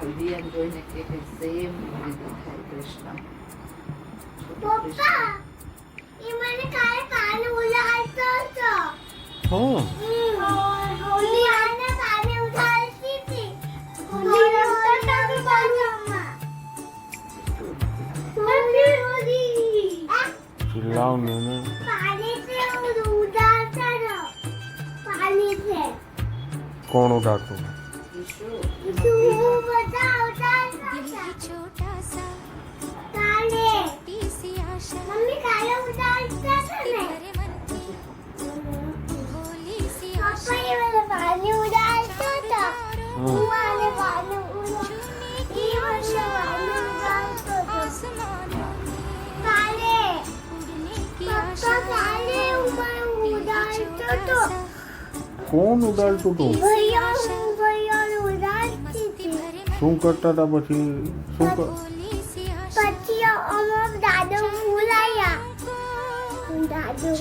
હલ્દીરામ જોઈને કે સેમ રીતે થાય કૃષ્ણ. પપ્પા એ મને કાલે કાને ઉલાળતો હતો. હા હોલી આને કાને ઉલાળતી હતી. હોલી રમતા હતા બાજુમાં. હોલી ચિલ્લાવ ને પાણી से उड़ाता रहो. पानी से કોણ ઉડાડતું ઈશુ तू बता उड़ाता था. छोटा सा काले छोटी सी आशा मम्मी काले उड़ाता था ने. मेरे मन की भोली सी पापा आशा ये वाला पानी उड़ाता था. હા वाले पानी उड़ाता. ये वाला पानी उड़ाता था. आसमानों में काले उड़ने की पापा आशा काले ऊपर उड़ाता तो. કોણ ઉડાડતું હતું भैया उड़ाती थी. શું કરતા હતા પછી શું કર भोली सी आशा પછી અમાર દાદો બોલાયા. દાદો